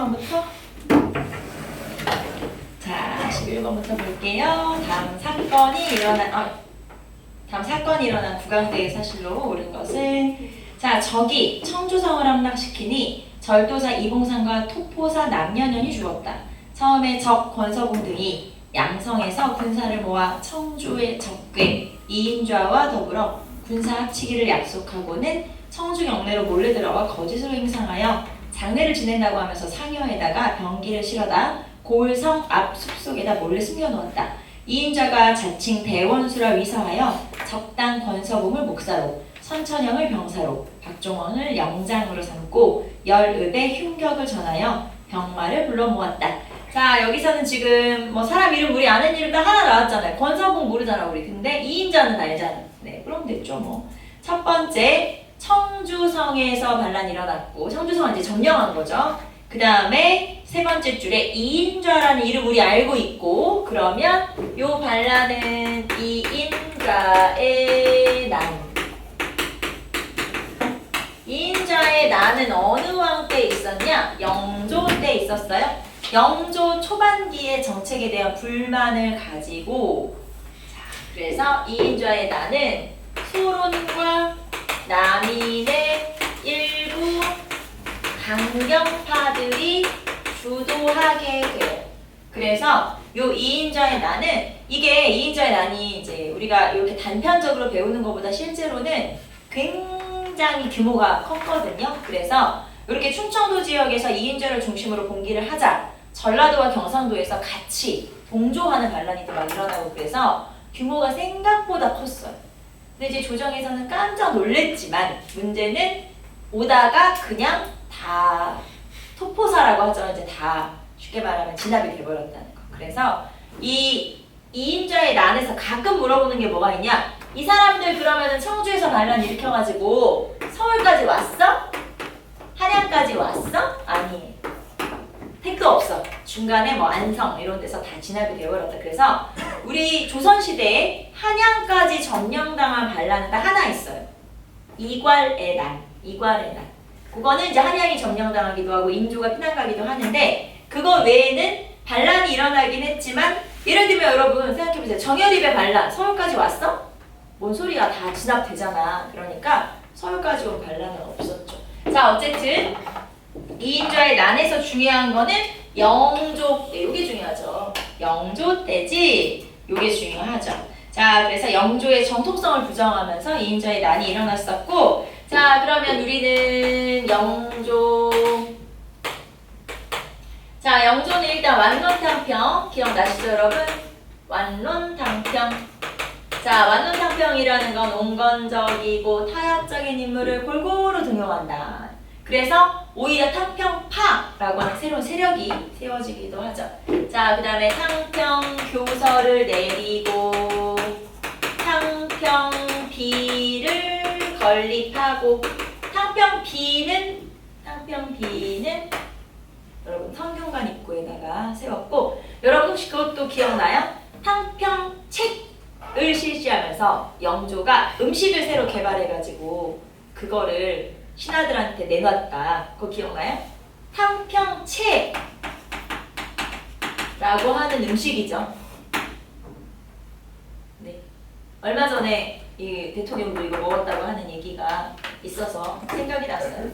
11번부터. 자, 11번부터 볼게요. 다음 사건이 일어난 국왕대의 사실로 옳은 것은, 자, 적이 청주성을 함락시키니 절도사 이봉산과 토포사 남녀년이 죽었다. 처음에 적 권서봉 등이 양성에서 군사를 모아 청주의 적괴 이인좌와 더불어 군사 합치기를 약속하고는 청주 경내로 몰래 들어와 거짓으로 행상하여 장례를 지낸다고 하면서 상여에다가 병기를 실어다 고을성 앞 숲속에다 몰래 숨겨놓았다. 이인좌가 자칭 대원수라 위서하여 적당 권서봉을 목사로, 선천형을 병사로, 박종원을 영장으로 삼고 열읍에 흉격을 전하여 병마를 불러 모았다. 자, 여기서는 지금 뭐 사람 이름 우리 아는 이름 다 하나 나왔잖아요. 권서봉 모르잖아 우리. 근데 이인좌는 알잖아. 네, 그럼 됐죠 뭐. 첫 번째, 청주성에서 반란이 일어났고, 청주성은 이제 점령한 거죠. 그 다음에 세 번째 줄에 이인좌라는 이름 우리 알고 있고, 그러면 요 반란은 이인좌의 난. 이인좌의 난은 어느 왕 때 있었냐? 영조 때 있었어요. 영조 초반기의 정책에 대한 불만을 가지고, 자, 그래서 이인좌의 난은 소론과 남인의 일부 강경파들이 주도하게 돼요. 그래서 요 이인좌의 난은, 이게 이인좌의 난이 이제 우리가 이렇게 단편적으로 배우는 것보다 실제로는 굉장히 규모가 컸거든요. 그래서 이렇게 충청도 지역에서 이인좌를 중심으로 봉기를 하자, 전라도와 경상도에서 같이 동조하는 반란이 막 일어나고, 그래서 규모가 생각보다 컸어요. 근데 이제 조정에서는 깜짝 놀랬지만, 문제는 오다가 그냥 다 토포사라고 하죠. 이제 다 쉽게 말하면 진압이 돼버렸다는 거. 그래서 이 이인좌의 난에서 가끔 물어보는 게 뭐가 있냐? 이 사람들 그러면은 청주에서 반란 일으켜가지고 서울까지 왔어? 한양까지 왔어? 아니에요. 택도 없어. 중간에 뭐 안성 이런 데서 다 진압이 되어버렸다. 그래서 우리 조선시대에 한양까지 점령당한 반란은 딱 하나 있어요. 이괄의 난. 그거는 이제 한양이 점령당하기도 하고 인조가 피난가기도 하는데, 그거 외에는 반란이 일어나긴 했지만, 예를 들면 여러분 생각해보세요. 정열입의 반란 서울까지 왔어? 뭔 소리야, 다 진압되잖아. 그러니까 서울까지 온 반란은 없었죠. 자, 어쨌든 이인좌의 난에서 중요한 거는 영조 때, 요게 중요하죠. 영조 때지, 요게 중요하죠. 자, 그래서 영조의 정통성을 부정하면서 이인좌의 난이 일어났었고, 자, 그러면 우리는 자, 영조는 일단 완론탕평 기억나시죠 여러분? 완론탕평. 자, 완론탕평이라는 건 온건적이고 타협적인 인물을 골고루 등용한다. 그래서 오히려 탕평파라고 하는 새로운 세력이 세워지기도 하죠. 자, 그 다음에 탕평교서를 내리고 탕평비를 건립하고, 탕평비는 여러분 성균관 입구에다가 세웠고, 여러분 혹시 그것도 기억나요? 탕평책을 실시하면서 영조가 음식을 새로 개발해가지고 그거를 신하들한테 내놨다. 그거 기억나요? 탕평채라고 하는 음식이죠. 네. 얼마 전에 이 대통령도 이거 먹었다고 하는 얘기가 있어서 생각이 났어요.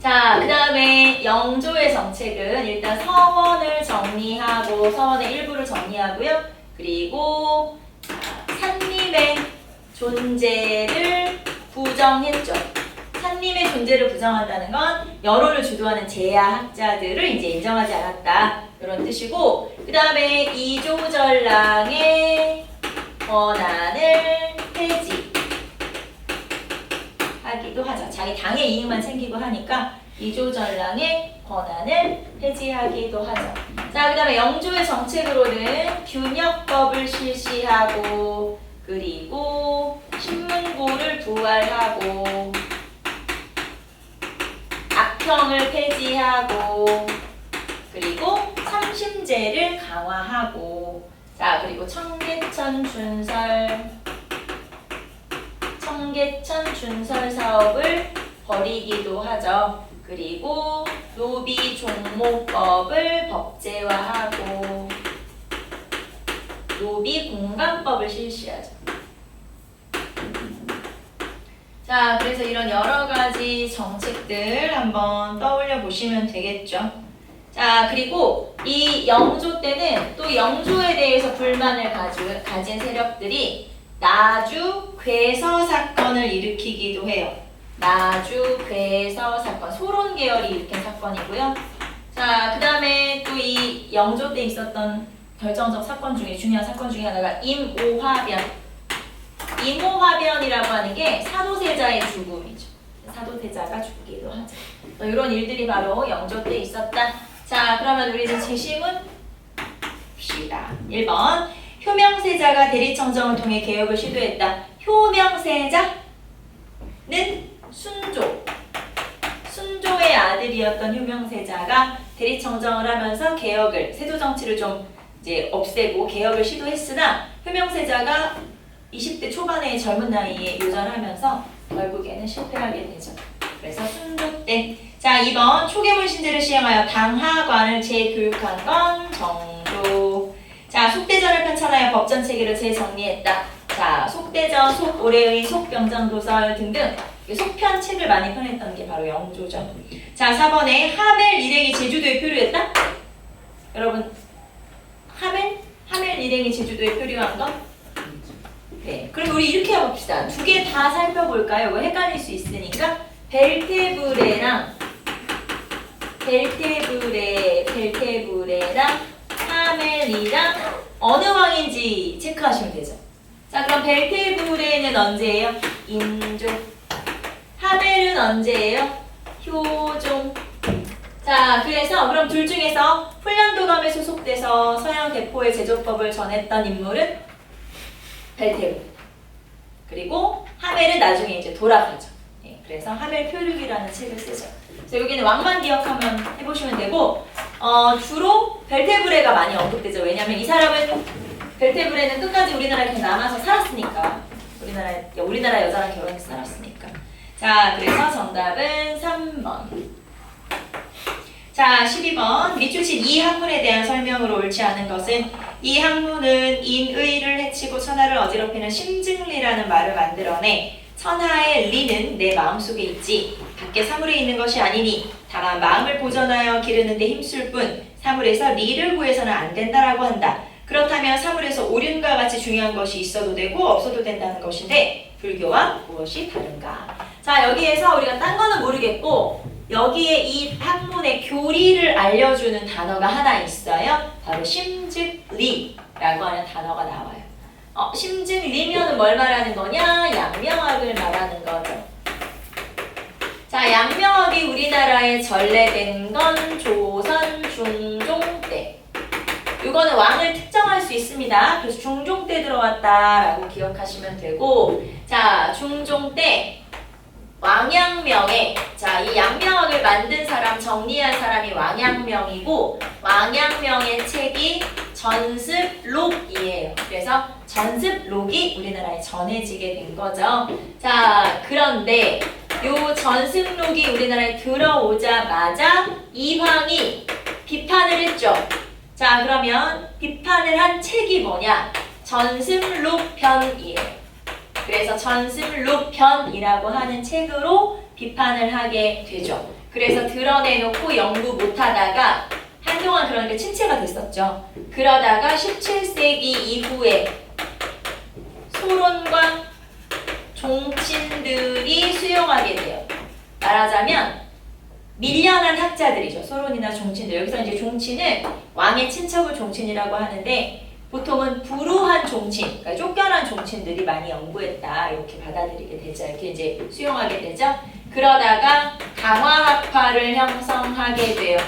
자, 그 다음에 영조의 정책은 일단 서원을 정리하고, 서원의 일부를 정리하고요. 그리고 산림의 존재를 부정했죠. 산림의 존재를 부정한다는 건 여론을 주도하는 제야학자들을 이제 인정하지 않았다, 이런 뜻이고, 그 다음에 이조전랑의 권한을 폐지하기도 하죠. 자기 당의 이익만 챙기고 하니까 이조전랑의 권한을 폐지하기도 하죠. 자, 그 다음에 영조의 정책으로는 균역법을 실시하고, 그리고 신문고를 부활하고, 악평을 폐지하고, 그리고 삼심제를 강화하고, 자, 그리고 청계천 준설 사업을 벌이기도 하죠. 그리고 노비 종목법을 법제화하고 노비 공간법을 실시하죠. 자, 그래서 이런 여러 가지 정책들 한번 떠올려 보시면 되겠죠. 자, 그리고 이 영조 때는 또 영조에 대해서 불만을 가진 세력들이 나주 괴서 사건을 일으키기도 해요. 나주 괴서 사건, 소론 계열이 일으킨 사건이고요. 자, 그 다음에 또 이 영조 때 있었던 결정적 사건 중에 중요한 사건 중에 하나가 임오화변. 임오화변이라고 하는 게 사도세자의 죽음이죠. 사도세자가 죽기도 하죠. 이런 일들이 바로 영조 때 있었다. 자, 그러면 우리는 지심은 봅시다. 1번 효명세자가 대리청정을 통해 개혁을 시도했다. 효명세자는 순조의 아들이었던 효명세자가 대리청정을 하면서 개혁을, 세조정치를 좀 이제 없애고 개혁을 시도했으나 효명세자가 20대 초반의 젊은 나이에 요절하면서 결국에는 실패하게 되죠. 그래서 순조 때. 자, 2번 초계문 신제를 시행하여 당하관을 재교육한 건 정조. 자, 속대전을 편찬하여 법전 체계를 재정리했다. 자, 속대전, 속오래의, 속병정도설 등등 속편 책을 많이 펴냈던 게 바로 영조죠. 자, 4번에 하멜 일행이 제주도에 표류했다. 여러분, 하멜 일행이 제주도에 표류한 건? 네, 그럼 우리 이렇게 해봅시다. 두 개 다 살펴볼까요? 이거 헷갈릴 수 있으니까 벨테브레랑 하멜이랑 어느 왕인지 체크하시면 되죠. 자, 그럼 벨테브레는 언제예요? 인조. 하멜은 언제예요? 효종. 자, 그래서 그럼 둘 중에서 훈련도감에 소속돼서 서양 대포의 제조법을 전했던 인물은 벨테브. 그리고 하멜은 나중에 이제 돌아가죠. 네, 그래서 하멜 표류기라는 책을 쓰죠. 그래서 여기는 왕만 기억하면 해보시면 되고, 주로 벨테브레가 많이 언급되죠. 왜냐하면 이 사람은 벨테브레는 끝까지 우리나라에 그냥 남아서 살았으니까. 우리나라 여자랑 결혼해서 살았으니까. 자, 그래서 정답은 3번. 자, 12번. 밑줄친 이 학문에 대한 설명으로 옳지 않은 것은 이 학문은 인의를 해치고 천하를 어지럽히는 심증리라는 말을 만들어내 천하의 리는 내 마음속에 있지 밖에 사물에 있는 것이 아니니 다만 마음을 보존하여 기르는 데 힘쓸 뿐 사물에서 리를 구해서는 안 된다라고 한다. 그렇다면 사물에서 오륜과 같이 중요한 것이 있어도 되고 없어도 된다는 것인데 불교와 무엇이 다른가? 자, 여기에서 우리가 딴 거는 모르겠고 여기에 이 학문의 교리를 알려주는 단어가 하나 있어요. 바로 심즉리라고 하는 단어가 나와요. 심즉리면은 뭘 말하는 거냐? 양명학을 말하는 거죠. 자, 양명학이 우리나라에 전래된 건 조선 중종 때. 이거는 왕을 특정할 수 있습니다. 그래서 중종 때 들어왔다라고 기억하시면 되고, 자, 중종 때 왕양명에, 자, 이 양명학을 만든 사람, 정리한 사람이 왕양명이고 왕양명의 책이 전습록이에요. 그래서 전습록이 우리나라에 전해지게 된 거죠. 자, 그런데 요 전습록이 우리나라에 들어오자마자 이황이 비판을 했죠. 자, 그러면 비판을 한 책이 뭐냐? 전습록편이에요. 그래서 전습록편이라고 하는 책으로 비판을 하게 되죠. 그래서 드러내놓고 연구 못하다가 한동안 그러니까 침체가 됐었죠. 그러다가 17세기 이후에 소론과 종친들이 수용하게 돼요. 말하자면 밀려난 학자들이죠. 소론이나 종친들. 여기서 이제 종친은 왕의 친척을 종친이라고 하는데 보통은 불우한 종친, 그러니까 쫓겨난 종친들이 많이 연구했다 이렇게 받아들이게 되죠. 이렇게 이제 수용하게 되죠. 그러다가 강화학파를 형성하게 돼요.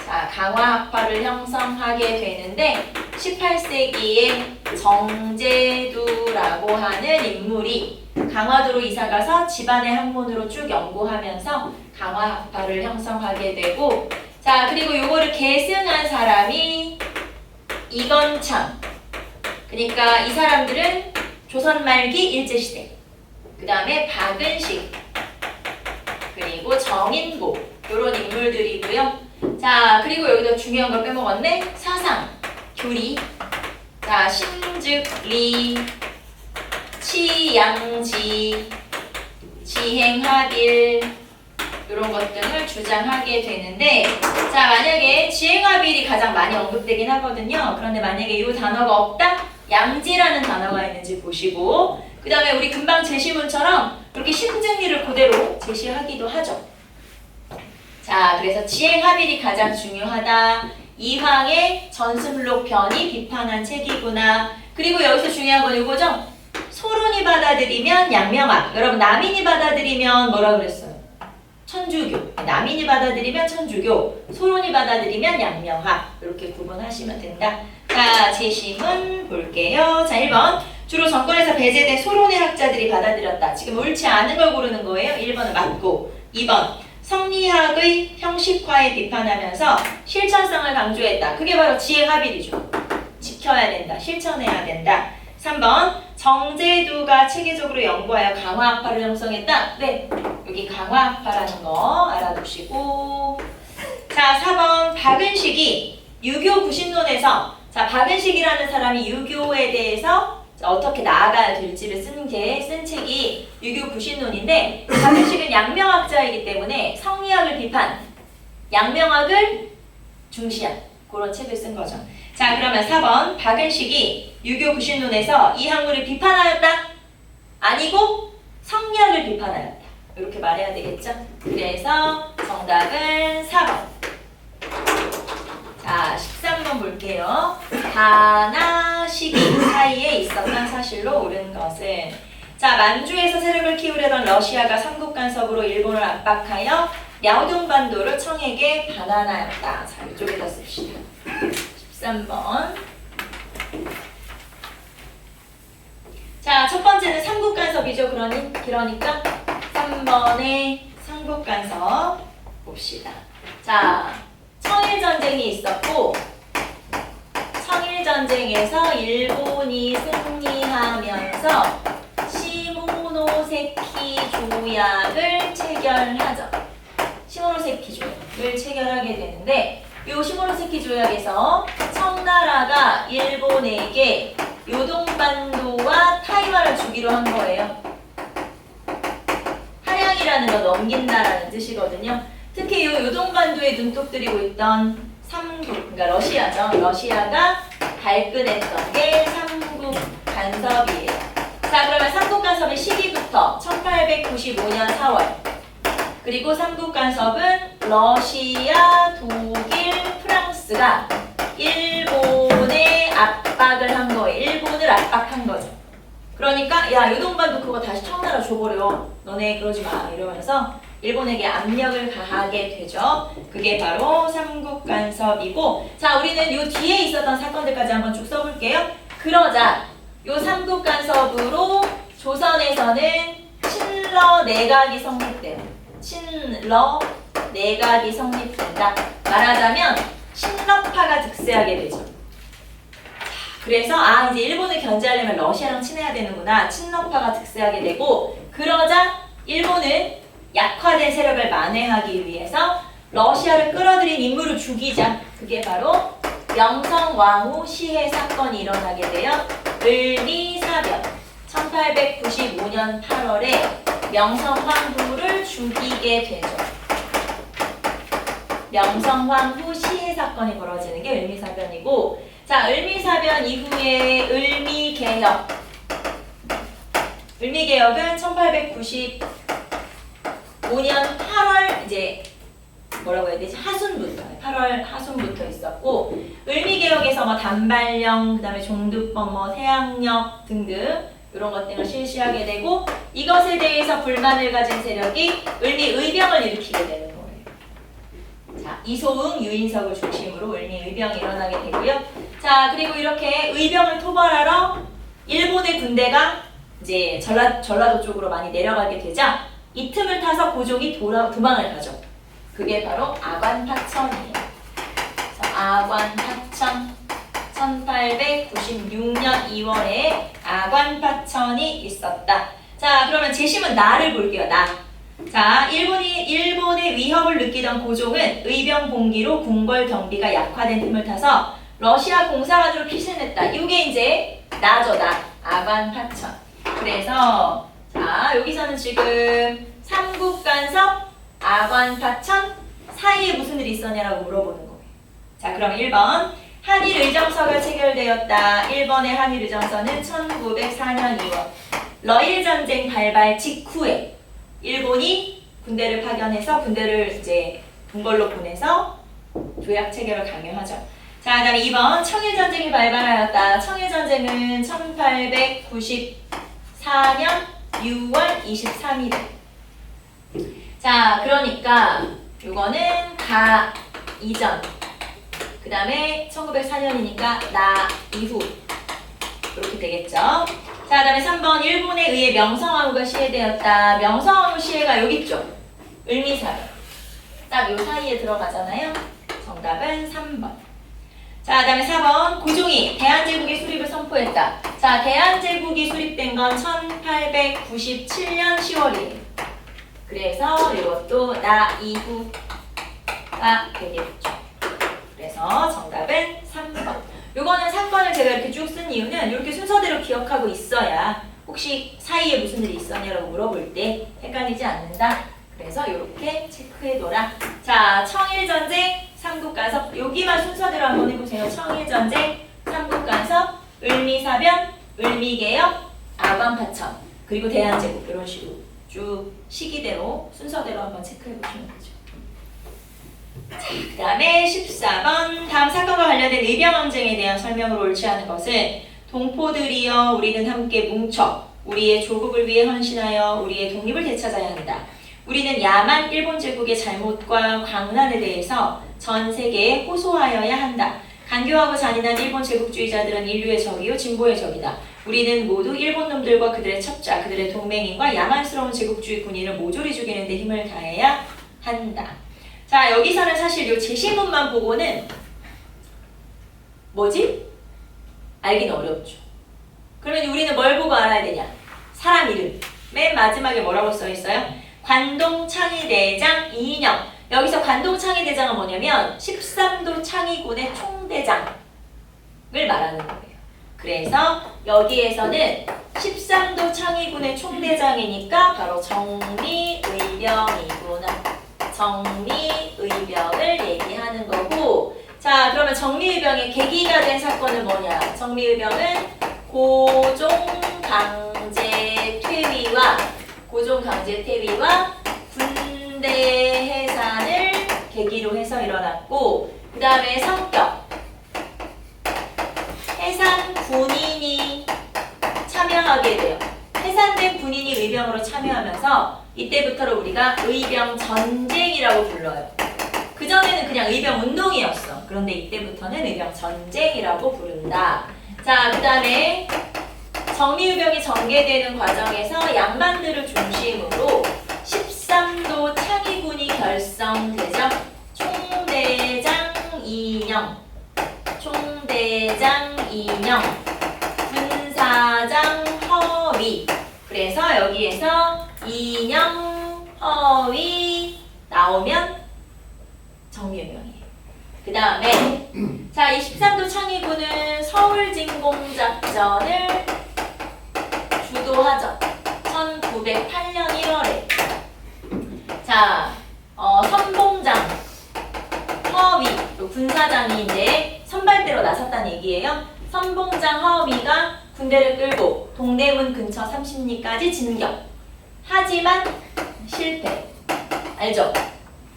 자, 강화학파를 형성하게 되는데 18세기에 정제두라고 하는 인물이 강화도로 이사가서 집안의 학문으로 쭉 연구하면서 강화학파를 형성하게 되고, 자, 그리고 요거를 계승한 사람이 이건창. 그러니까 이 사람들은 조선 말기 일제시대, 그 다음에 박은식, 그리고 그리고 정인보 이런 인물들이고요. 자, 그리고 여기다 중요한 걸 빼먹었네. 사상, 교리, 자, 신즉리, 치양지, 지행합일 이런 것 등을 주장하게 되는데, 자, 만약에 지행합일이 가장 많이 언급되긴 하거든요. 그런데 만약에 이 단어가 없다? 양지라는 단어가 있는지 보시고, 그 다음에 우리 금방 제시문처럼 이렇게 신즉리를 그대로 제시하기도 하죠. 자, 그래서 지행합일이 가장 중요하다. 이황의 전승록 변이 비판한 책이구나. 그리고 여기서 중요한 건 이거죠. 소론이 받아들이면 양명학. 여러분, 남인이 받아들이면 뭐라 그랬어요? 천주교. 남인이 받아들이면 천주교, 소론이 받아들이면 양명학. 이렇게 구분하시면 된다. 자, 제시문 볼게요. 자, 1번. 주로 정권에서 배제된 소론의 학자들이 받아들였다. 지금 옳지 않은 걸 고르는 거예요. 1번은 맞고. 2번. 성리학의 형식화에 비판하면서 실천성을 강조했다. 그게 바로 지행합일이죠. 지켜야 된다. 실천해야 된다. 3번. 정제두가 체계적으로 연구하여 강화학파를 형성했다. 네, 여기 강화학파라는 거 알아두시고. 자, 4번. 박은식이 유교 구신론에서, 자, 박은식이라는 사람이 유교에 대해서 어떻게 나아가야 될지를 쓴 책이 유교 구신론인데, 박은식은 양명학자이기 때문에 성리학을 비판, 양명학을 중시한 그런 책을 쓴 거죠. 자, 그러면 4번. 박은식이 유교 구신론에서 이 학문을 비판하였다? 아니고 성리학을 비판하였다. 이렇게 말해야 되겠죠? 그래서 정답은 4번. 자, 13번 볼게요. 가나 시기 사이에 있었던 사실로 옳은 것은, 자, 만주에서 세력을 키우려던 러시아가 삼국 간섭으로 일본을 압박하여 랴오동반도를 청에게 반환하였다. 자, 이쪽에다 씁시다. 13번. 자, 첫 번째는 삼국 간섭이죠. 그러니까 3번의 삼국 간섭 봅시다. 자, 청일전쟁이 있었고, 청일전쟁에서 일본이 승리하면서 시모노세키 조약을 체결하죠. 시모노세키 조약을 체결하게 되는데, 이 시모노세키 조약에서 청나라가 일본에게 요동반도와 타이완을 주기로 한 거예요. 할양이라는 거 넘긴다라는 뜻이거든요. 특히 이 요동반도에 눈독 들이고 있던 삼국, 그러니까 러시아죠. 러시아가 발끈했던 게 삼국 간섭이에요. 자, 그러면 삼국 간섭의 시기부터 1895년 4월. 그리고 삼국 간섭은 러시아, 독일, 프랑스가 일본에 압박을 한 거예요. 일본을 압박한 거죠. 그러니까 야, 요동반도 그거 다시 청나라 줘버려. 너네 그러지 마. 이러면서 일본에게 압력을 가하게 되죠. 그게 바로 삼국간섭이고, 자, 우리는 요 뒤에 있었던 사건들까지 한번 쭉 써볼게요. 그러자 요 삼국간섭으로 조선에서는 친러 내각이 성립돼요. 친러 내각이 성립된다. 말하자면 친러파가 득세하게 되죠. 그래서 이제 일본을 견제하려면 러시아랑 친해야 되는구나. 친러파가 득세하게 되고, 그러자 일본은 약화된 세력을 만회하기 위해서 러시아를 끌어들인 인물을 죽이자. 그게 바로 명성왕후 시해 사건이 일어나게 되어 을미사변. 1895년 8월에 명성황후를 죽이게 되죠. 명성황후 시해 사건이 벌어지는 게 을미사변이고, 자, 을미사변 이후에 을미개혁. 을미개혁은 1895년 8월 이제 뭐라고 해야 되지? 하순부터 8월 하순부터 있었고, 을미개혁에서 뭐 단발령, 그다음에 종두법, 뭐 태양력 등등 이런 것 등을 실시하게 되고, 이것에 대해서 불만을 가진 세력이 을미의병을 일으키게 되는 거예요. 자, 이소응, 유인석을 중심으로 을미의병이 일어나게 되고요. 자, 그리고 이렇게 의병을 토벌하러 일본의 군대가 이제 전라도 쪽으로 많이 내려가게 되자 이 틈을 타서 고종이 도망을 가죠. 그게 바로 아관파천이에요. 아관파천. 1896년 2월에 아관파천이 있었다. 자, 그러면 제시문 나를 볼게요. 나. 자, 일본의 위협을 느끼던 고종은 의병 봉기로 궁궐 경비가 약화된 틈을 타서 러시아 공사관으로 피신했다. 이게 이제 나죠, 나. 아관 파천. 그래서 자, 여기서는 지금 삼국 간섭, 아관 파천 사이에 무슨 일이 있었냐라고 물어보는 거예요. 자, 그럼 1번. 한일 의정서가 체결되었다. 1번의 한일 의정서는 1904년 2월 러일 전쟁 발발 직후에 일본이 군대를 파견해서 군대를 이제 궁궐로 보내서 조약 체결을 강요하죠. 자, 그다음에 2번 청일 전쟁이 발발하였다. 청일 전쟁은 1894년 6월 23일. 자, 그러니까 요거는 가 이전. 그 다음에 1904년이니까 나 이후. 이렇게 되겠죠. 자, 그 다음에 3번 일본에 의해 명성황후가 시해되었다. 명성황후 시해가 여기 있죠. 을미사변. 딱 요 사이에 들어가잖아요. 정답은 3번. 자, 그 다음에 4번 고종이 대한제국의 수립을 선포했다. 자, 대한제국이 수립된 건 1897년 10월이에요. 그래서 이것도 나 이후가 되겠죠. 그래서 정답은 3번. 요거는 사건을 제가 이렇게 쭉 쓴 이유는 이렇게 순서대로 기억하고 있어야 혹시 사이에 무슨 일이 있었냐라고 물어볼 때 헷갈리지 않는다. 그래서 이렇게 체크해둬라. 자, 청일전쟁, 삼국간섭. 여기만 순서대로 한번 해보세요. 청일전쟁, 삼국간섭, 을미사변, 을미개혁, 아관파천, 그리고 대한제국. 이런 식으로 쭉 시기대로 순서대로 한번 체크해보시면 되죠. 그 다음에 14번. 다음 사건과 관련된 의병항쟁에 대한 설명으로 옳지 않은 것은 동포들이여 우리는 함께 뭉쳐 우리의 조국을 위해 헌신하여 우리의 독립을 되찾아야 한다. 우리는 야만 일본 제국의 잘못과 광란에 대해서 전 세계에 호소하여야 한다. 간교하고 잔인한 일본 제국주의자들은 인류의 적이요 진보의 적이다. 우리는 모두 일본 놈들과 그들의 첩자, 그들의 동맹인과 야만스러운 제국주의 군인을 모조리 죽이는 데 힘을 다해야 한다. 자, 여기서는 사실 요 제시문만 보고는 뭐지? 알기는 어렵죠. 그러면 우리는 뭘 보고 알아야 되냐? 사람 이름. 맨 마지막에 뭐라고 써 있어요? 관동창의대장 이인영. 여기서 관동창의대장은 뭐냐면 13도 창의군의 총대장을 말하는 거예요. 그래서 여기에서는 13도 창의군의 총대장이니까 바로 정리의병이구나. 정리의병을 얘기하는 거고, 자, 그러면 정리의병의 계기가 된 사건은 뭐냐? 정리의병은 고종강제 퇴위와 군대 해산을 계기로 해서 일어났고, 그 다음에 성격. 해산 군인이 참여하게 돼요. 해산된 군인이 의병으로 참여하면서 이때부터를 우리가 의병 전쟁이라고 불러요. 그전에는 그냥 의병 운동이었어. 그런데 이때부터는 의병 전쟁이라고 부른다. 자, 그 다음에 정리의병이 전개되는 과정에서 양반들을 중심으로 13도 창의군이 결성되죠. 총대장 이영, 군사장 허위. 그래서 여기에서 이영, 허위 나오면 정리의병이에요. 그 다음에 자, 이 13도 창의군은 서울진공작전을 주도하죠. 1908년 1월에. 자, 선봉장, 허위, 군사장이 이제 선발대로 나섰다는 얘기예요. 선봉장 허위가 군대를 끌고 동대문 근처 30리까지 진격. 하지만 실패. 알죠?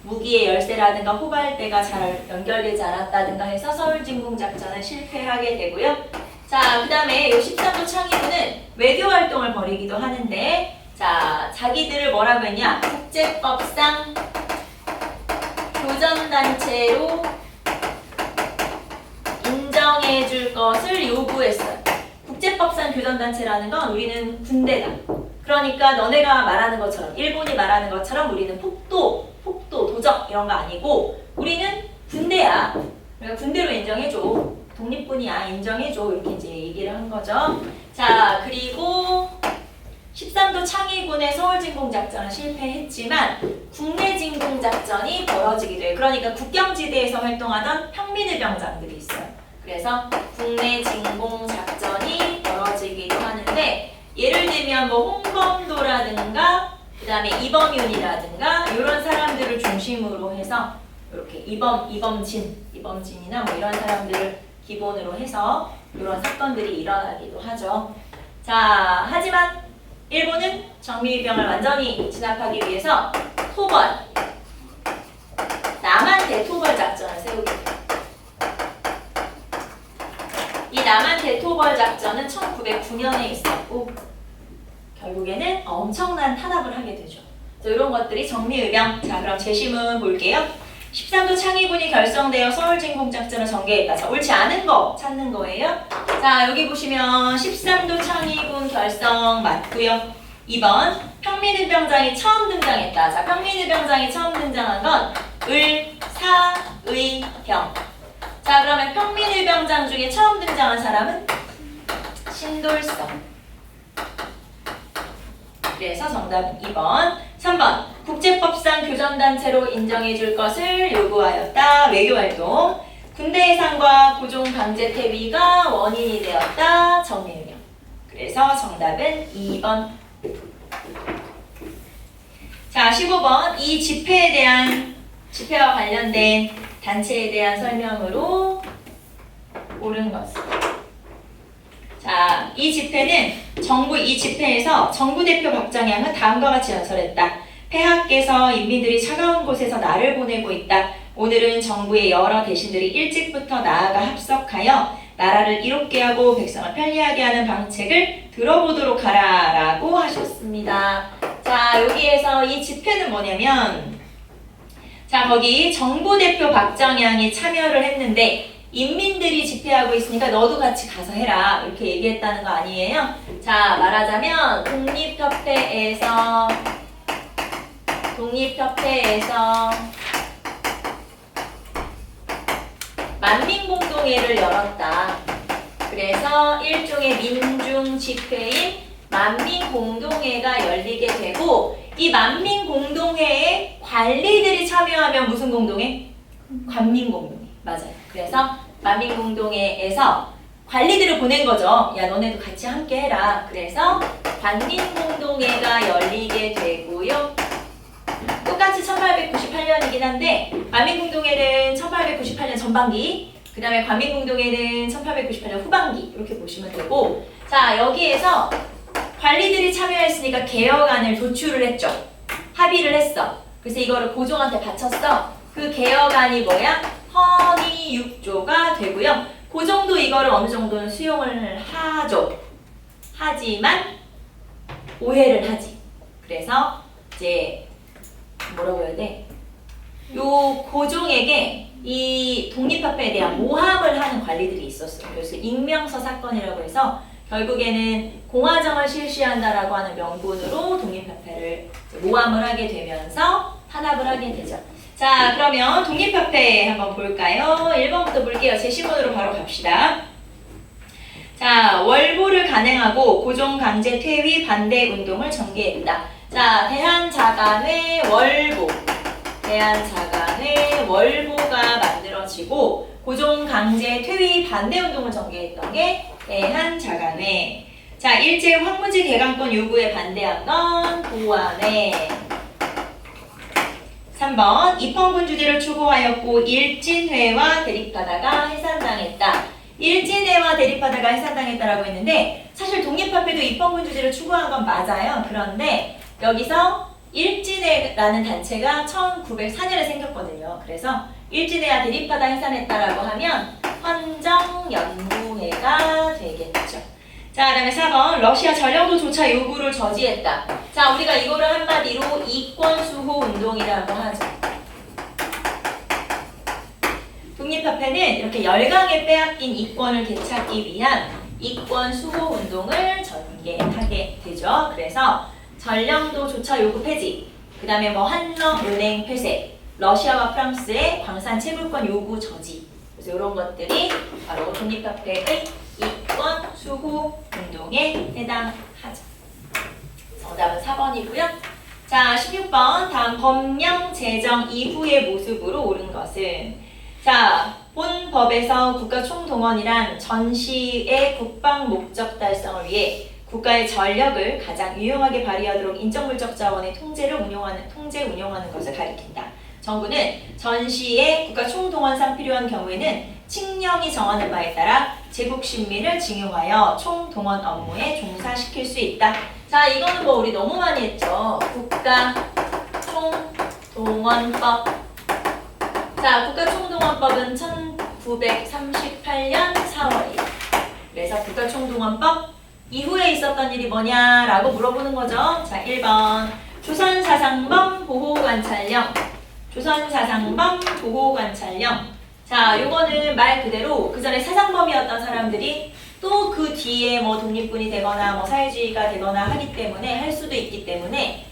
무기의 열쇠라든가 호발대가 잘 연결되지 않았다든가 해서 서울진공작전은 실패하게 되고요. 자, 그 다음에 이 13도 창의군은 외교활동을 벌이기도 하는데, 자, 자기들을 뭐라고 했냐? 국제법상 교전단체로 인정해줄 것을 요구했어요. 국제법상 교전단체라는 건 우리는 군대다. 그러니까 너네가 말하는 것처럼, 일본이 말하는 것처럼 우리는 폭도, 도적 이런 거 아니고 우리는 군대야. 그러니까 군대로 인정해줘. 독립군이야. 인정해줘. 이렇게 이제 얘기를 한 거죠. 자, 그리고 13도 13도 창의군의 서울진공작전은 실패했지만 국내 진공작전이 벌어지기도 해요. 그러니까 국경지대에서 활동하던 평민의병장들이 있어요. 그래서 국내 진공작전이 벌어지기도 하는데 예를 들면 뭐 홍범도라든가 그 다음에 이범윤이라든가 이런 사람들을 중심으로 해서 이렇게 이범진이나 뭐 이런 사람들을 기본으로 해서 이런 사건들이 일어나기도 하죠. 자, 하지만 일본은 정밀병을 완전히 진압하기 위해서 토벌, 남한 대토벌 작전을 세우게 돼요. 이 남한 대토벌 작전은 1909년에 있었고 결국에는 엄청난 탄압을 하게 되죠. 이런 것들이 정미의병. 자, 그럼 제시문 볼게요. 13도 창의군이 결성되어 서울진공작전을 전개했다. 자, 옳지 않은 거 찾는 거예요. 자, 여기 보시면 13도 창의군 결성 맞고요. 2번 평민의병장이 처음 등장했다. 자, 평민의병장이 처음 등장한 건 을사의병. 자, 그러면 평민의병장 중에 처음 등장한 사람은 신돌성. 그래서 정답은 2번. 3번 국제법상 교전단체로 인정해줄 것을 요구하였다. 외교활동. 군대 해상과 고종 강제 퇴위가 원인이 되었다. 정밀명. 그래서 정답은 2번. 자, 15번 이 집회와 관련된 단체에 대한 설명으로 옳은 것은. 자, 이 집회에서 정부 대표 박정양은 다음과 같이 연설했다. 폐하께서 인민들이 차가운 곳에서 나를 보내고 있다. 오늘은 정부의 여러 대신들이 일찍부터 나아가 합석하여 나라를 이롭게 하고 백성을 편리하게 하는 방책을 들어보도록 하라 라고 하셨습니다. 자, 여기에서 이 집회는 뭐냐면, 자, 거기 정부 대표 박정양이 참여를 했는데 인민들이 집회하고 있으니까 너도 같이 가서 해라 이렇게 얘기했다는 거 아니에요? 자, 말하자면 독립협회에서 만민공동회를 열었다. 그래서 일종의 민중 집회인 만민공동회가 열리게 되고 이 만민공동회에 관리들이 참여하면 무슨 공동회? 관민공동회. 맞아요. 그래서 만민공동회에서 관리들을 보낸 거죠. 야, 너네도 같이 함께 해라. 그래서 관민공동회가 열리게 되고요. 똑같이 1898년이긴 한데 만민공동회는 1898년 전반기, 그 다음에 관민공동회는 1898년 후반기 이렇게 보시면 되고, 자, 여기에서 관리들이 참여했으니까 개혁안을 도출을 했죠. 합의를 했어. 그래서 이거를 고종한테 바쳤어. 그 개혁안이 뭐야? 헌의 6조가 되고요. 고종도 이거를 어느 정도는 수용을 하죠. 하지만 오해를 하지. 그래서 이제 뭐라고 해야 돼? 요 고종에게 이 독립협회에 대한 모함을 하는 관리들이 있었어요. 그래서 익명서 사건이라고 해서 결국에는 공화정을 실시한다라고 하는 명분으로 독립협회를 모함을 하게 되면서 탄압을 하게 되죠. 자, 그러면 독립협회 한번 볼까요? 1번부터 볼게요. 제시문으로 바로 갑시다. 자, 월보를 간행하고 고종 강제 퇴위 반대 운동을 전개했다. 자, 대한자간회 월보가 만들어지고 고종 강제 퇴위 반대 운동을 전개했던 게 대한자간회. 자, 일제 황무지 개강권 요구에 반대한 건 보완회. 3번 입헌군주제를 추구하였고 일진회와 대립하다가 해산당했다. 일진회와 대립하다가 해산당했다라고 했는데 사실 독립협회도 입헌군주제를 추구한 건 맞아요. 그런데 여기서 일진회라는 단체가 1904년에 생겼거든요. 그래서 일진회와 대립하다 해산했다라고 하면 헌정연구회가 되겠죠. 자, 그 다음에 4번 러시아 전령도 조차 요구를 저지했다. 자, 우리가 이거를 한마디로 이권수호 운동이라고 하죠. 독립협회는 이렇게 열강에 빼앗긴 이권을 되찾기 위한 이권수호 운동을 전개하게 되죠. 그래서 전령도 조차 요구 폐지, 그 다음에 뭐 한러은행 폐쇄, 러시아와 프랑스의 광산 채굴권 요구 저지. 그래서 이런 것들이 바로 독립협회의 이권 수호 운동에 해당하죠. 정답은 4번이고요. 자, 16번 다음 법령 제정 이후의 모습으로 옳은 것은 자, 본 법에서 국가 총동원이란 전시의 국방 목적 달성을 위해 국가의 전력을 가장 유용하게 발휘하도록 인적물적 자원의 통제 운용하는 것을 가리킨다. 정부는 전시의 국가 총동원상 필요한 경우에는 칙령이 정하는 바에 따라 제국 신민을 징용하여 총동원 업무에 종사시킬 수 있다. 자, 이거는 뭐 우리 너무 많이 했죠. 국가 총동원법. 자, 국가 총동원법은 1938년 4월이에요. 그래서 국가 총동원법 이후에 있었던 일이 뭐냐라고 물어보는 거죠. 자, 1번 조선사상범 보호관찰령. 조선사상범 보호관찰령. 자, 요거는 말 그대로 그 전에 사상범이었던 사람들이 또 그 뒤에 뭐 독립군이 되거나 뭐 사회주의가 되거나 하기 때문에 할 수도 있기 때문에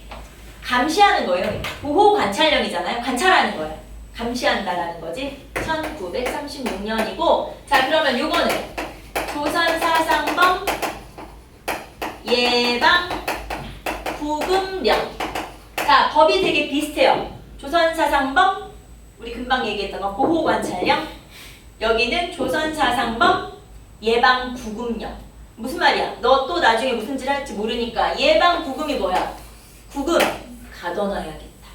감시하는 거예요. 보호관찰령이잖아요. 관찰하는 거예요. 감시한다라는 거지. 1936년이고 자, 그러면 요거는 조선사상범 예방 구금령. 자, 법이 되게 비슷해요. 조선사상범 우리 금방 얘기했던 거 보호관찰령. 여기는 조선사상범 예방구금령. 무슨 말이야? 너 또 나중에 무슨 짓 할지 모르니까 예방구금이 뭐야? 구금 가둬놔야겠다.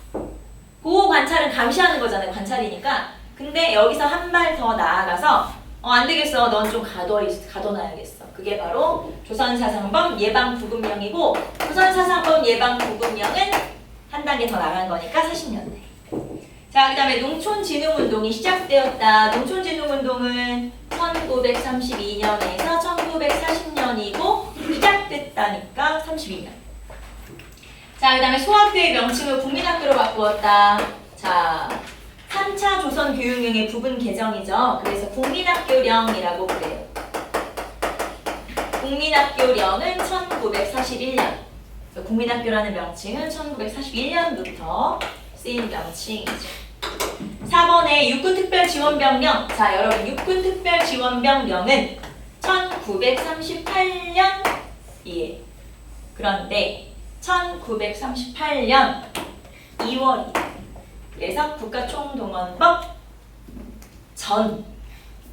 보호관찰은 감시하는 거잖아요. 관찰이니까. 근데 여기서 한 발 더 나아가서 안 되겠어. 넌 좀 가둬놔야겠어. 그게 바로 조선사상범 예방구금령이고 조선사상범 예방구금령은 한 단계 더 나간 거니까 40년대. 자, 그 다음에 농촌진흥운동이 시작되었다. 농촌진흥운동은 1932년에서 1940년이고 시작됐다니까 32년. 자, 그 다음에 소학교의 명칭을 국민학교로 바꾸었다. 자, 3차 조선교육령의 부분 개정이죠. 그래서 국민학교령이라고 그래요. 국민학교령은 1941년. 국민학교라는 명칭은 1941년부터 쓰인 명칭이죠. 4번에 육군특별지원병령. 자, 여러분 육군특별지원병령은 1938년이에요. 그런데 1938년 2월이에요. 그래서 국가총동원법 전.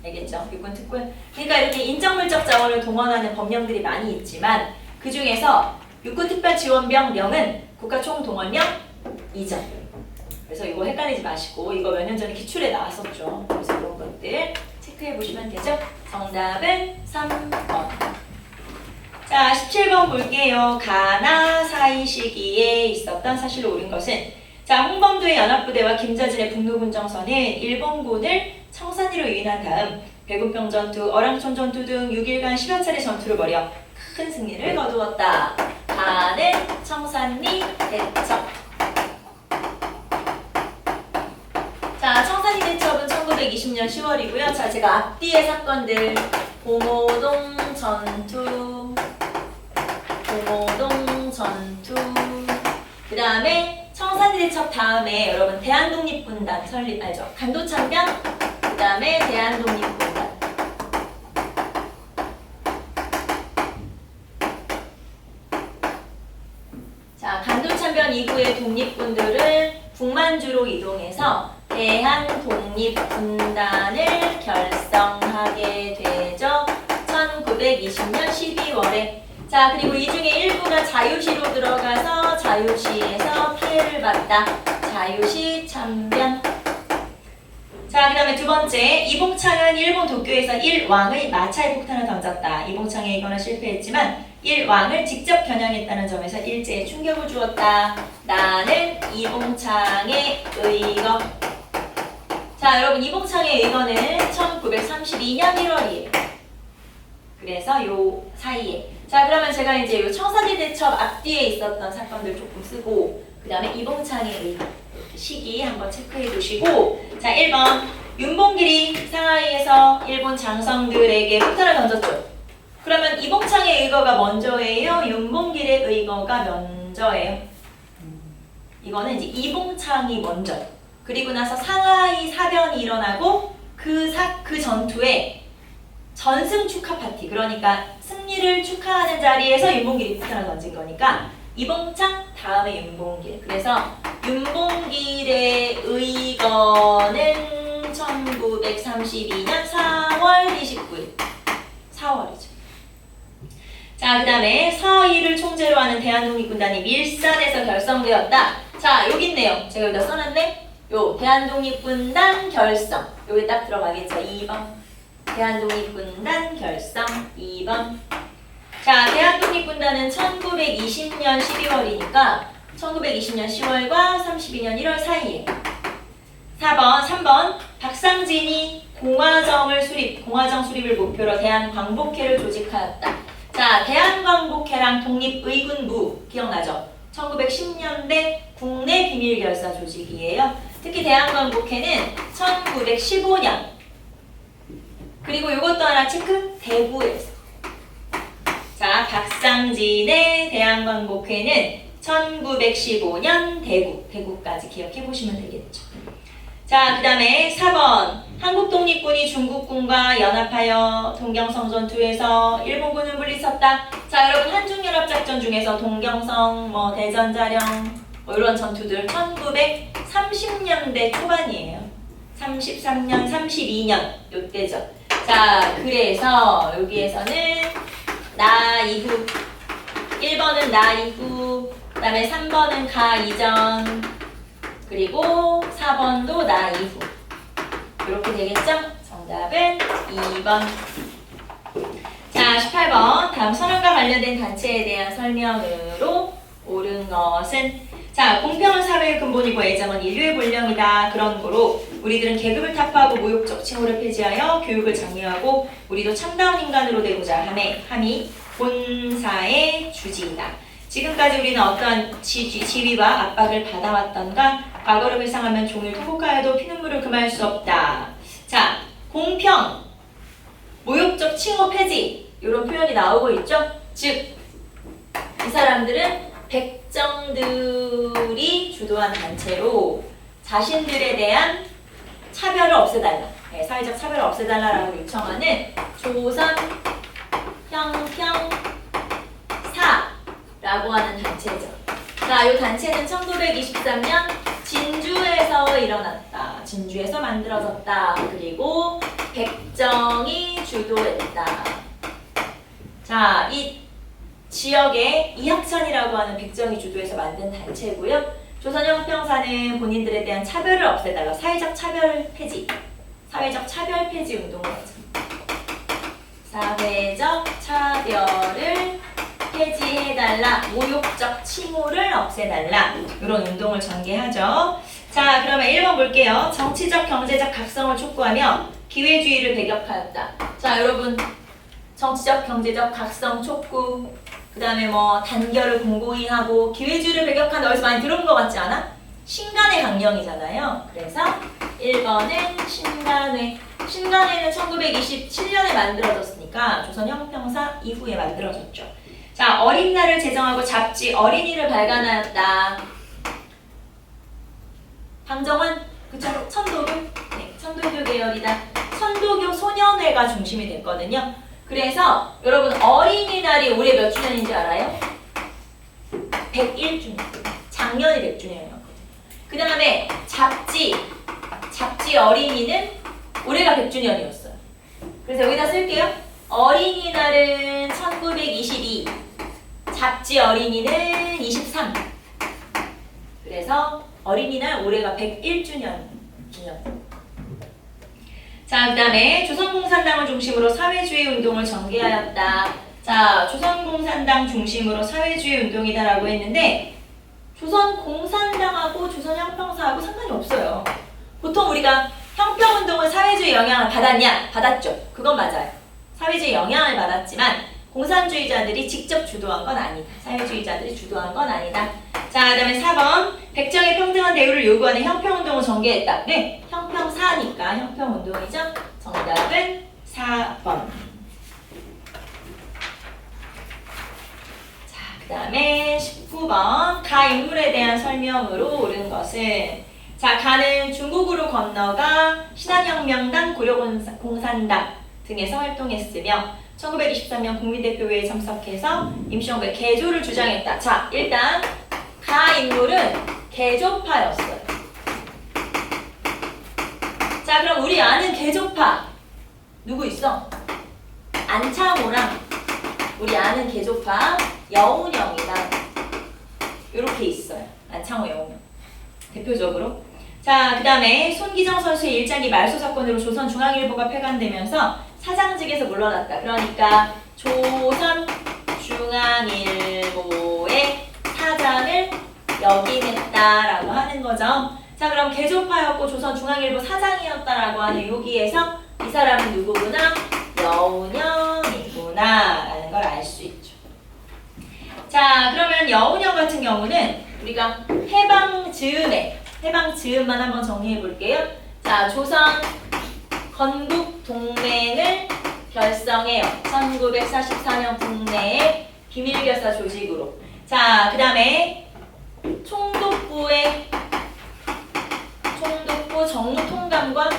알겠죠? 육군특별. 그러니까 이렇게 인적물적 자원을 동원하는 법령들이 많이 있지만 그 중에서 육군특별지원병령은 국가총동원령 이전. 그래서 이거 헷갈리지 마시고 이거 몇 년 전에 기출에 나왔었죠. 그래서 이런 것들 체크해 보시면 되죠. 정답은 3번. 자, 17번 볼게요. 가나 사이 시기에 있었던 사실로 옳은 것은 자, 홍범도의 연합부대와 김자진의 북로군정선은 일본군을 청산리로 유인한 다음 배구평 전투, 어랑촌 전투 등 6일간 10여 차례 전투를 벌여 큰 승리를 거두었다. 가는 청산리 대첩. 자, 청산리 대첩은 1920년 10월이고요. 자, 제가 앞뒤의 사건들 봉오동 전투, 그 다음에 청산리 대첩 다음에 여러분 대한독립군단 설립 알죠? 간도참변, 그 다음에 대한독립군단. 자, 간도참변 이후의 독립군들은 북만주로 이동해서 대한독립군단을 결성하게 되죠. 1920년 12월에. 자, 그리고 이 중에 일부가 자유시로 들어가서 자유시에서 피해를 봤다. 자유시 참변. 자, 그 다음에 두 번째, 이봉창은 일본 도쿄에서 일왕의 마차에 폭탄을 던졌다. 이봉창의 이거는 실패했지만 일왕을 직접 겨냥했다는 점에서 일제에 충격을 주었다. 나는 이봉창의 의거. 자, 여러분 이봉창의 의거는 1932년 1월이에요. 그래서 요 사이에. 자, 그러면 제가 이제 요 청산리 대첩 앞뒤에 있었던 사건들 조금 쓰고 그 다음에 이봉창의 의거 시기 한번 체크해 두시고 자, 1번 윤봉길이 상하이에서 일본 장성들에게 폭탄을 던졌죠. 그러면 이봉창의 의거가 먼저예요? 윤봉길의 의거가 먼저예요? 이거는 이제 이봉창이 먼저. 그리고 나서 상하이 사변이 일어나고 그 전투에 전승 축하 파티, 그러니까 승리를 축하하는 자리에서 윤봉길이 폭탄을 던진 거니까 이봉창 다음에 윤봉길. 그래서 윤봉길의 의거는 1932년 4월 29일. 4월이죠. 자, 그 다음에 서희를 총재로 하는 대한독립군단이 밀산에서 결성되었다. 자, 여기 있네요. 제가 여기다 써놨네. 요 대한독립군단 결성. 여기 딱 들어가겠죠. 2번. 대한독립군단 결성 2번. 자, 대한독립군단은 1920년 12월이니까 1920년 10월과 32년 1월 사이에. 3번 박상진이 공화정 수립을 목표로 대한광복회를 조직하였다. 자, 대한광복회랑 독립의군부 기억나죠? 1910년대 국내 비밀결사 조직이에요. 특히 대한광복회는 1915년. 그리고 이것도 하나 체크. 대구에서. 자, 박상진의 대한광복회는 1915년 대구까지 기억해 보시면 되겠죠. 자, 그 다음에 4번 한국독립군이 중국군과 연합하여 동경성 전투에서 일본군을 물리쳤다. 자, 여러분 한중연합작전 중에서 동경성, 대전자령 이런 전투들 1930년대 초반이에요. 33년, 32년 요때죠. 자, 그래서 여기에서는 나 이후 1번은 나 이후, 그 다음에 3번은 가 이전, 그리고 4번도 나 이후. 이렇게 되겠죠? 정답은 2번. 자, 18번. 다음 선언과 관련된 단체에 대한 설명으로 옳은 것은, 자, 공평한 사회의 근본이고 애정은 인류의 본령이다. 그런 거로 우리들은 계급을 타파하고 모욕적 칭호를 폐지하여 교육을 장려하고 우리도 참다운 인간으로 되고자 함이 본사의 주지이다. 지금까지 우리는 어떠한 지위와 압박을 받아왔던가 과거를 회상하면 종일 통곡하여도 피눈물을 금할 수 없다. 자, 공평, 모욕적 칭호 폐지 이런 표현이 나오고 있죠. 즉, 이 사람들은 백정들이 주도한 단체로 자신들에 대한 차별을 없애달라, 사회적 차별을 없애달라라고 요청하는 조선 형평사라고 하는 단체죠. 자, 이 단체는 1923년 진주에서 일어났다. 진주에서 만들어졌다. 그리고 백정이 주도했다. 자, 이 지역에 이학천이라고 하는 백정이 주도해서 만든 단체고요. 조선형평사는 본인들에 대한 차별을 없애달라. 사회적 차별 폐지 운동을 하죠. 사회적 차별을 폐지해달라. 모욕적 칭호를 없애달라. 이런 운동을 전개하죠. 자, 그러면 1번 볼게요. 정치적, 경제적 각성을 촉구하며 기회주의를 배격하였다. 자, 여러분 정치적, 경제적 각성 촉구, 그 다음에 단결을 공고히 하고 기회주의를 배격한다. 어디서 많이 들어본 것 같지 않아? 신간의 강령이잖아요. 그래서 1번은 신간회. 신간회는 1927년에 만들어졌으니까 조선 형평사 이후에 만들어졌죠. 자, 어린날을 제정하고 잡지 어린이를 발간하였다. 방정환, 그쵸? 천도교? 네, 천도교 계열이다. 천도교 소년회가 중심이 됐거든요. 그래서 여러분 어린이날이 올해 몇 주년인지 알아요? 101주년. 작년이 100주년이었거든요. 그 다음에 잡지 어린이는 올해가 100주년이었어요. 그래서 여기다 쓸게요. 어린이날은 1922, 잡지 어린이는 23. 그래서 어린이날 올해가 101주년 기념. 자, 그 다음에 조선공산당을 중심으로 사회주의 운동을 전개하였다. 자, 조선공산당 중심으로 사회주의 운동이다라고 했는데 조선공산당하고 조선형평사하고 상관이 없어요. 보통 우리가 형평운동은 사회주의 영향을 받았냐? 받았죠. 그건 맞아요. 사회주의 영향을 받았지만 공산주의자들이 직접 주도한 건 아니다. 사회주의자들이 주도한 건 아니다. 자, 그 다음에 4번 백정의 평등한 대우를 요구하는 형평운동을 전개했다. 네, 형평사니까 형평운동이죠. 정답은 4번. 자, 그 다음에 19번 가 인물에 대한 설명으로 옳은 것은, 자, 가는 중국으로 건너가 신한혁명당, 고려공산당 등에서 활동했으며 1923년 국민대표회의에 참석해서 임시정부의 개조를 주장했다. 자, 일단 가 인물은 개조파였어요. 자, 그럼 우리 아는 개조파 누구 있어? 안창호랑 우리 아는 개조파 여운형이랑 이렇게 있어요. 안창호, 여운형 대표적으로. 자, 그 다음에 손기정 선수의 일장기 말소 사건으로 조선중앙일보가 폐간되면서 사장직에서 물러났다. 그러니까 조선중앙일보의 사장을 역임했다라고 하는 거죠. 자, 그럼 개조파였고 조선중앙일보 사장이었다라고 하는 여기에서 이 사람은 누구구나? 여운형이구나 라는 걸 알 수 있죠. 자, 그러면 여운형 같은 경우는 우리가 해방즈음만 한번 정리해 볼게요. 자, 조선 건국동맹을 결성해요. 1944년 국내의 비밀결사 조직으로. 자, 그 다음에 총독부 정무통감과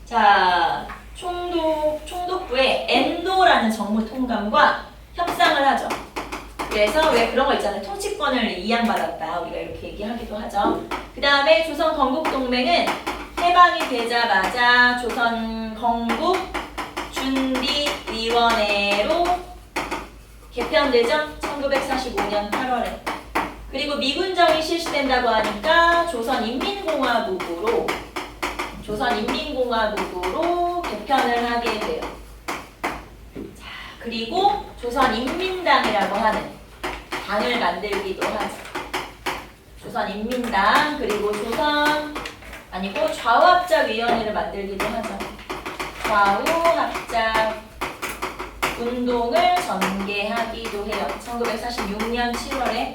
자, 총독부의 엔도라는 정무통감과 협상을 하죠. 그래서 왜 그런 거 있잖아요. 통치권을 이양받았다. 우리가 이렇게 얘기하기도 하죠. 그 다음에 조선 건국동맹은 해방이 되자마자 조선 건국 준비위원회로 개편되죠. 1945년 8월에. 그리고 미군정이 실시된다고 하니까 조선인민공화국으로 개편을 하게 돼요. 자, 그리고 조선인민당이라고 하는 당을 만들기도 하죠. 조선인민당, 그리고 좌우합작위원회를 만들기도 하죠. 좌우합작 운동을 전개하기도 해요. 1946년 7월에.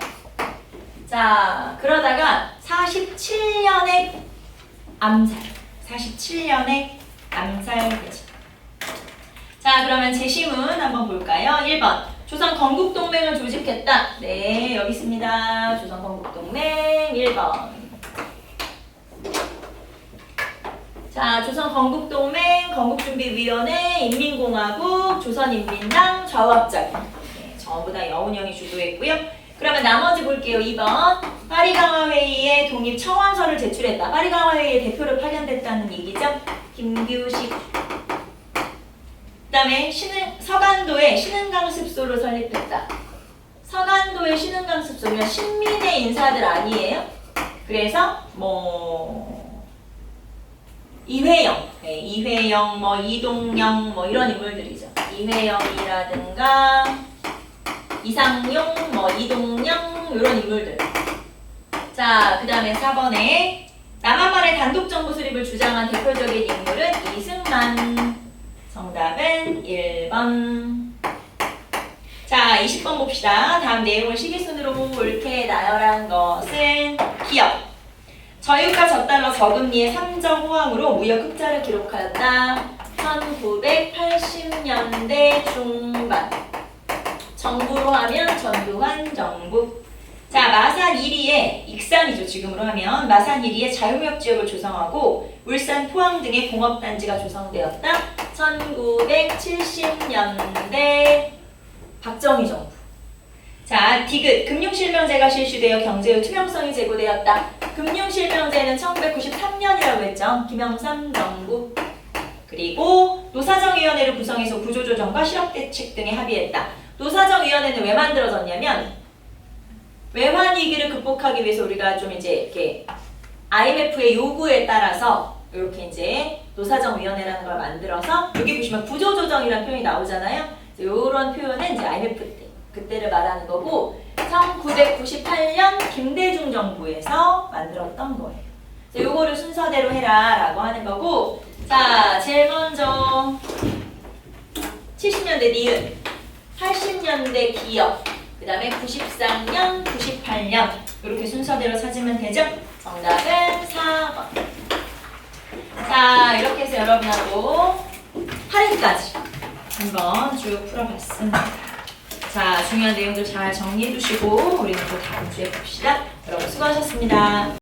자, 그러다가 47년에 암살되죠. 자, 그러면 제시문 한번 볼까요? 1번. 조선 건국동맹을 조직했다. 네, 여기 있습니다. 조선 건국동맹 1번. 자, 조선 건국동맹, 건국준비위원회, 인민공화국, 조선인민당, 좌우합작. 네, 전부 다 여운형이 주도했고요. 그러면 나머지 볼게요. 2번. 파리강화회의에 독립청원서를 제출했다. 파리강화회의에 대표를 파견됐다는 얘기죠. 김규식. 그 다음에 서간도에 신흥강습소를 설립했다. 서간도에 신흥강습소면 신민의 인사들 아니에요? 그래서 이회영, 이동영 이런 인물들이죠. 이회영이라든가 이상용, 이동영 이런 인물들. 자, 그 다음에 4번에 남한만의 단독정부 수립을 주장한 대표적인 인물은 이승만. 정답은 1번. 자, 20번 봅시다. 다음 내용을 시기순으로 옳게 나열한 것은 기업. 저유가 저달러 저금리의 3정 호황으로 무역 흑자를 기록하였다. 1980년대 중반. 정부로 하면 전두환 정부. 자, 마산 1위에 익산이죠. 지금으로 하면 마산 1위에 자유무역 지역을 조성하고 울산, 포항 등의 공업단지가 조성되었다. 1970년대 박정희 정부. 자, 디귿. 금융실명제가 실시되어 경제의 투명성이 제고되었다. 금융실명제는 1993년이라고 했죠. 김영삼 정부. 그리고 노사정위원회를 구성해서 구조조정과 실업대책 등에 합의했다. 노사정위원회는 왜 만들어졌냐면 외환위기를 극복하기 위해서 우리가 좀 이렇게 IMF의 요구에 따라서 이렇게 이제 노사정위원회라는 걸 만들어서 여기 보시면 구조조정이라는 표현이 나오잖아요. 이런 표현은 이제 IMF 때 그때를 말하는 거고 1998년 김대중 정부에서 만들었던 거예요. 그래서 요거를 순서대로 해라라고 하는 거고. 자, 제일 먼저 70년대 니은, 80년대 기업, 그 다음에 93년, 98년 이렇게 순서대로 찾으면 되죠? 정답은 4번. 자, 이렇게 해서 여러분하고 8회까지 한번 쭉 풀어봤습니다. 자, 중요한 내용들 잘 정리해 두시고 우리는 또 다음 주에 봅시다. 여러분 수고하셨습니다.